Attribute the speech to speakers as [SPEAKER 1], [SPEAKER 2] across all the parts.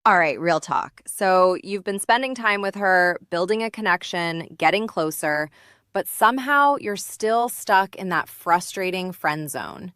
[SPEAKER 1] All right, real talk. So you've been spending time with her, building a connection, getting closer, but somehow you're still stuck in that frustrating friend zone.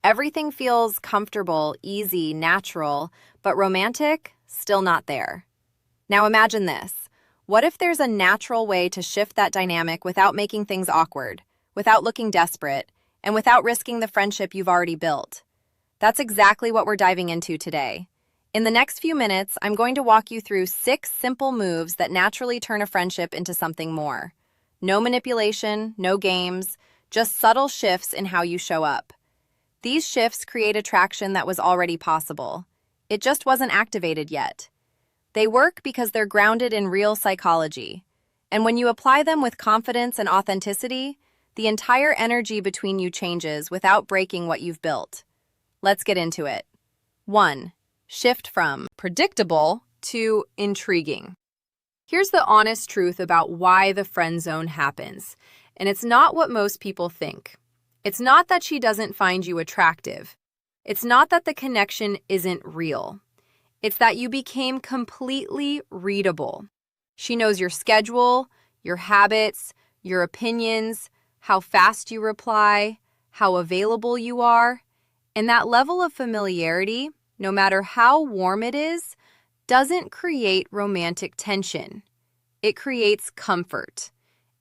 [SPEAKER 1] Everything feels comfortable, easy, natural, but romantic, still not there. Now imagine this. What if there's a natural way to shift that dynamic without making things awkward, without looking desperate, and without risking the friendship you've already built? That's exactly what we're diving into today. In the next few minutes, I'm going to walk you through 6 simple moves that naturally turn a friendship into something more. No manipulation, no games, just subtle shifts in how you show up. These shifts create attraction that was already possible. It just wasn't activated yet. They work because they're grounded in real psychology. And when you apply them with confidence and authenticity, the entire energy between you changes without breaking what you've built. Let's get into it. 1. Shift from predictable to intriguing. Here's the honest truth about why the friend zone happens, and it's not what most people think. It's not that she doesn't find you attractive. It's not that the connection isn't real. It's that you became completely readable. She knows your schedule, your habits, your opinions, how fast you reply, how available you are, and that level of familiarity, no matter how warm it is, doesn't create romantic tension. It creates comfort.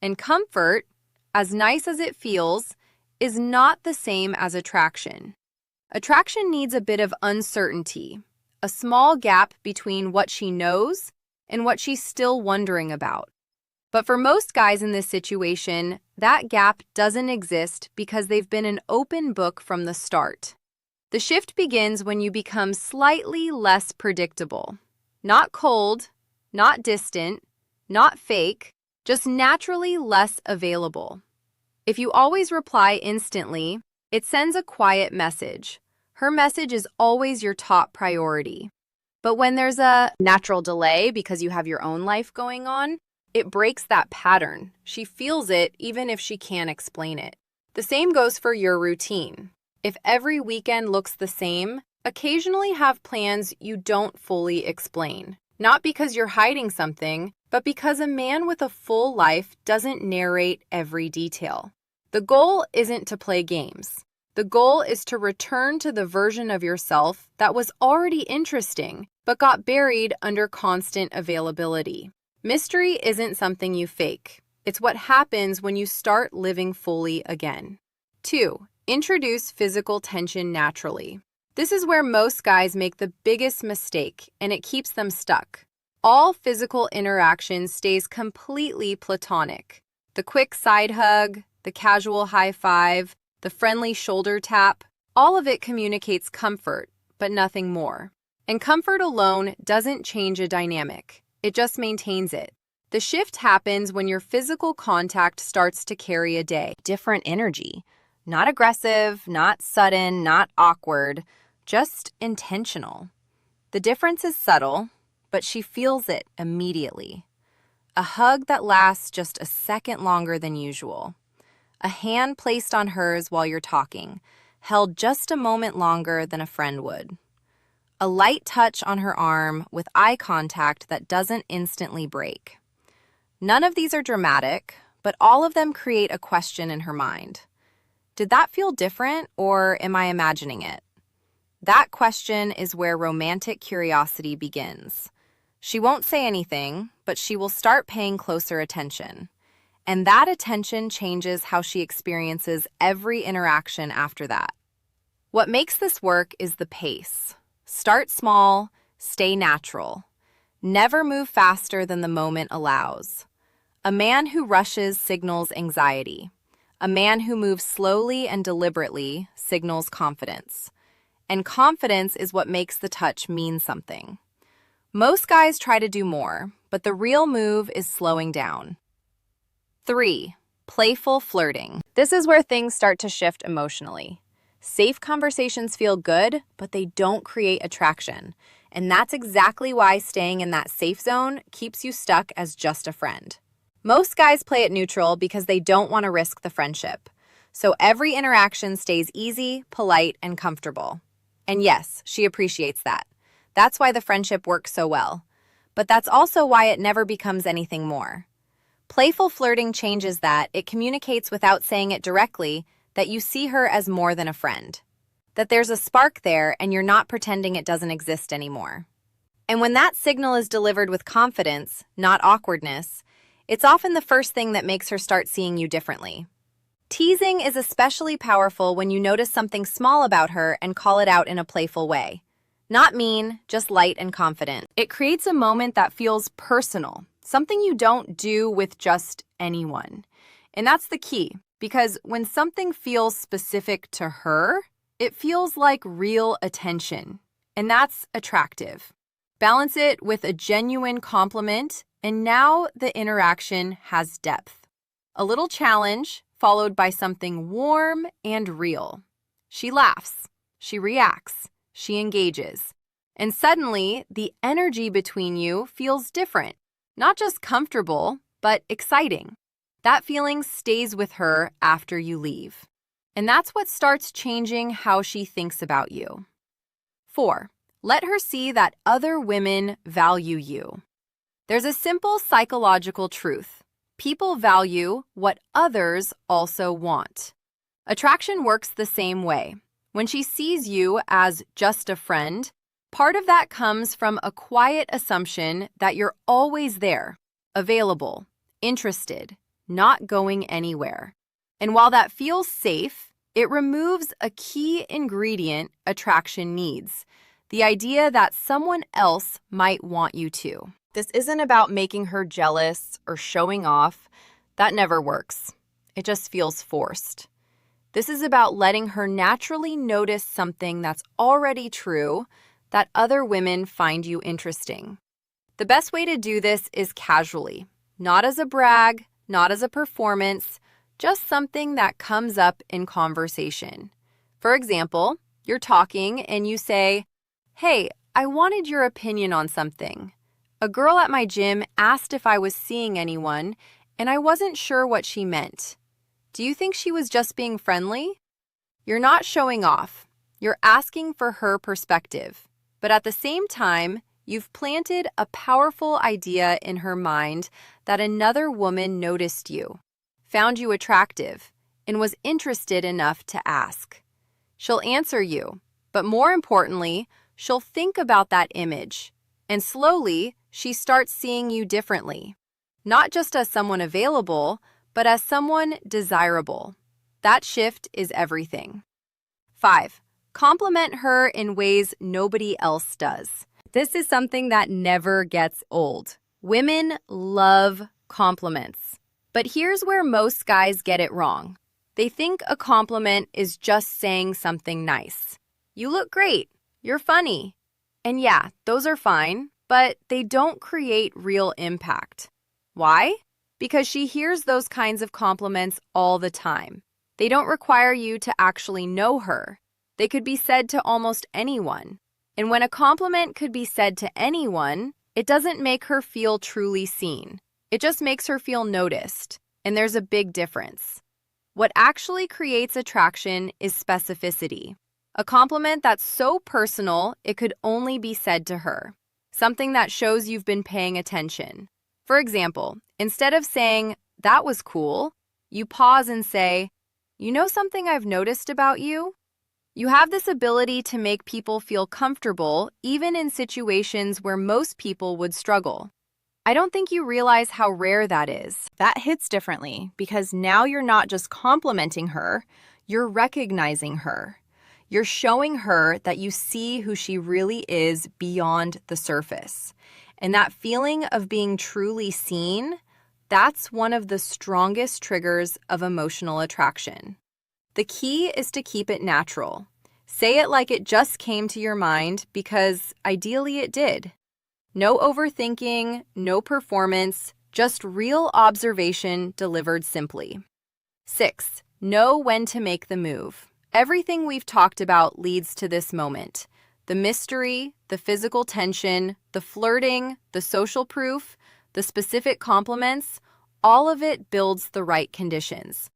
[SPEAKER 1] And comfort, as nice as it feels, is not the same as attraction. Attraction needs a bit of uncertainty, a small gap between what she knows and what she's still wondering about. But for most guys in this situation, that gap doesn't exist because they've been an open book from the start. The shift begins when you become slightly less predictable. Not cold, not distant, not fake, just naturally less available. If you always reply instantly, it sends a quiet message. Her message is always your top priority. But when there's a natural delay because you have your own life going on, it breaks that pattern. She feels it even if she can't explain it. The same goes for your routine. If every weekend looks the same, occasionally have plans you don't fully explain. Not because you're hiding something, but because a man with a full life doesn't narrate every detail. The goal isn't to play games. The goal is to return to the version of yourself that was already interesting, but got buried under constant availability. Mystery isn't something you fake. It's what happens when you start living fully again. 2. Introduce physical tension naturally. This is where most guys make the biggest mistake, and it keeps them stuck. All physical interaction stays completely platonic. The quick side hug, the casual high five, the friendly shoulder tap, all of it communicates comfort, but nothing more. And comfort alone doesn't change a dynamic. It just maintains it. The shift happens when your physical contact starts to carry a different energy. Not aggressive, not sudden, not awkward, just intentional. The difference is subtle, but she feels it immediately. A hug that lasts just a second longer than usual. A hand placed on hers while you're talking, held just a moment longer than a friend would. A light touch on her arm with eye contact that doesn't instantly break. None of these are dramatic, but all of them create a question in her mind. Did that feel different, or am I imagining it? That question is where romantic curiosity begins. She won't say anything, but she will start paying closer attention. And that attention changes how she experiences every interaction after that. What makes this work is the pace. Start small, stay natural. Never move faster than the moment allows. A man who rushes signals anxiety. A man who moves slowly and deliberately signals confidence. And confidence is what makes the touch mean something. Most guys try to do more, but the real move is slowing down. 3. Playful flirting. This is where things start to shift emotionally. Safe conversations feel good, but they don't create attraction. And that's exactly why staying in that safe zone keeps you stuck as just a friend. Most guys play it neutral because they don't want to risk the friendship. So every interaction stays easy, polite, and comfortable. And yes, she appreciates that. That's why the friendship works so well. But that's also why it never becomes anything more. Playful flirting changes that. It communicates without saying it directly that you see her as more than a friend. That there's a spark there and you're not pretending it doesn't exist anymore. And when that signal is delivered with confidence, not awkwardness, it's often the first thing that makes her start seeing you differently. Teasing is especially powerful when you notice something small about her and call it out in a playful way. Not mean, just light and confident. It creates a moment that feels personal, something you don't do with just anyone. And that's the key, because when something feels specific to her, it feels like real attention, and that's attractive. Balance it with a genuine compliment, and now the interaction has depth. A little challenge, followed by something warm and real. She laughs, she reacts, she engages, and suddenly the energy between you feels different. Not just comfortable, but exciting. That feeling stays with her after you leave. And that's what starts changing how she thinks about you. 4. Let her see that other women value you. There's a simple psychological truth. People value what others also want. Attraction works the same way. When she sees you as just a friend, part of that comes from a quiet assumption that you're always there, available, interested, not going anywhere. And while that feels safe, it removes a key ingredient attraction needs, the idea that someone else might want you to. This isn't about making her jealous or showing off. That never works. It just feels forced. This is about letting her naturally notice something that's already true, that other women find you interesting. The best way to do this is casually, not as a brag, not as a performance, just something that comes up in conversation. For example, you're talking and you say, "Hey, I wanted your opinion on something. A girl at my gym asked if I was seeing anyone, and I wasn't sure what she meant. Do you think she was just being friendly?" You're not showing off. You're asking for her perspective. But at the same time, you've planted a powerful idea in her mind that another woman noticed you, found you attractive, and was interested enough to ask. She'll answer you, but more importantly, she'll think about that image. And slowly, she starts seeing you differently. Not just as someone available, but as someone desirable. That shift is everything. 5. Compliment her in ways nobody else does. This is something that never gets old. Women love compliments. But here's where most guys get it wrong. They think a compliment is just saying something nice. You look great. You're funny. And yeah, those are fine, but they don't create real impact. Why? Because she hears those kinds of compliments all the time. They don't require you to actually know her. They could be said to almost anyone. And when a compliment could be said to anyone, it doesn't make her feel truly seen. It just makes her feel noticed. And there's a big difference. What actually creates attraction is specificity. A compliment that's so personal it could only be said to her. Something that shows you've been paying attention. For example, instead of saying, "That was cool," you pause and say, "You know something I've noticed about you?" You have this ability to make people feel comfortable even in situations where most people would struggle. I don't think you realize how rare that is. That hits differently because now you're not just complimenting her, you're recognizing her. You're showing her that you see who she really is beyond the surface. And that feeling of being truly seen, that's one of the strongest triggers of emotional attraction. The key is to keep it natural. Say it like it just came to your mind because ideally it did. No overthinking, no performance, just real observation delivered simply. 6. Know when to make the move. Everything we've talked about leads to this moment. The mystery, the physical tension, the flirting, the social proof, the specific compliments, all of it builds the right conditions.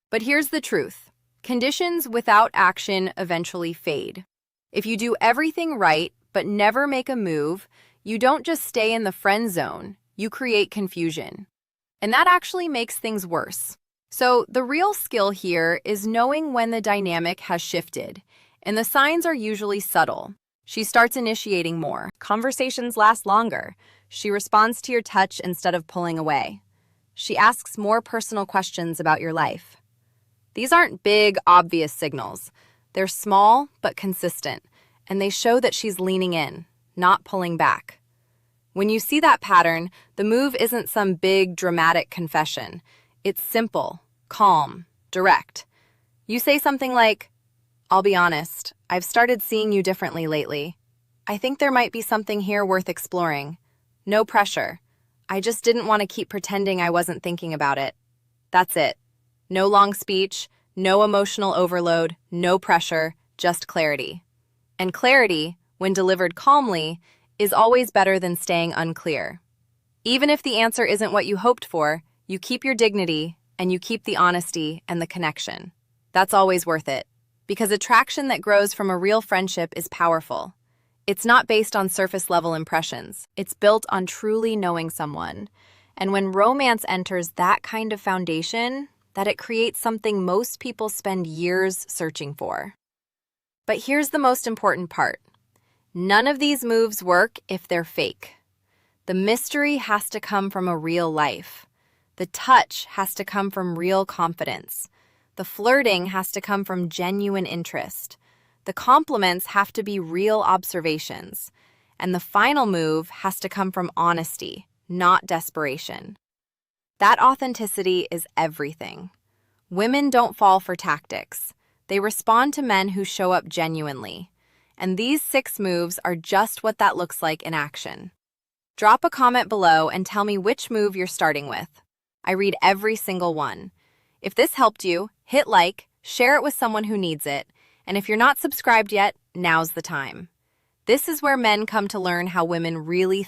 [SPEAKER 1] But here's the truth. Conditions without action eventually fade. If you do everything right, but never make a move, you don't just stay in the friend zone, you create confusion. And that actually makes things worse. So the real skill here is knowing when the dynamic has shifted, and the signs are usually subtle. She starts initiating more. Conversations last longer. She responds to your touch instead of pulling away. She asks more personal questions about your life. These aren't big, obvious signals. They're small but consistent, and they show that she's leaning in, not pulling back. When you see that pattern, the move isn't some big, dramatic confession. It's simple, calm, direct. You say something like, "I'll be honest, I've started seeing you differently lately. I think there might be something here worth exploring. No pressure. I just didn't want to keep pretending I wasn't thinking about it." That's it. No long speech, no emotional overload, no pressure, just clarity. And clarity, when delivered calmly, is always better than staying unclear. Even if the answer isn't what you hoped for, you keep your dignity and you keep the honesty and the connection. That's always worth it, because attraction that grows from a real friendship is powerful. It's not based on surface-level impressions. It's built on truly knowing someone. And when romance enters that kind of foundation, that it creates something most people spend years searching for. But here's the most important part. None of these moves work if they're fake. The mystery has to come from a real life. The touch has to come from real confidence. The flirting has to come from genuine interest. The compliments have to be real observations. And the final move has to come from honesty, not desperation. That authenticity is everything. Women don't fall for tactics. They respond to men who show up genuinely. And these 6 moves are just what that looks like in action. Drop a comment below and tell me which move you're starting with. I read every single one. If this helped you, hit like, share it with someone who needs it, and if you're not subscribed yet, now's the time. This is where men come to learn how women really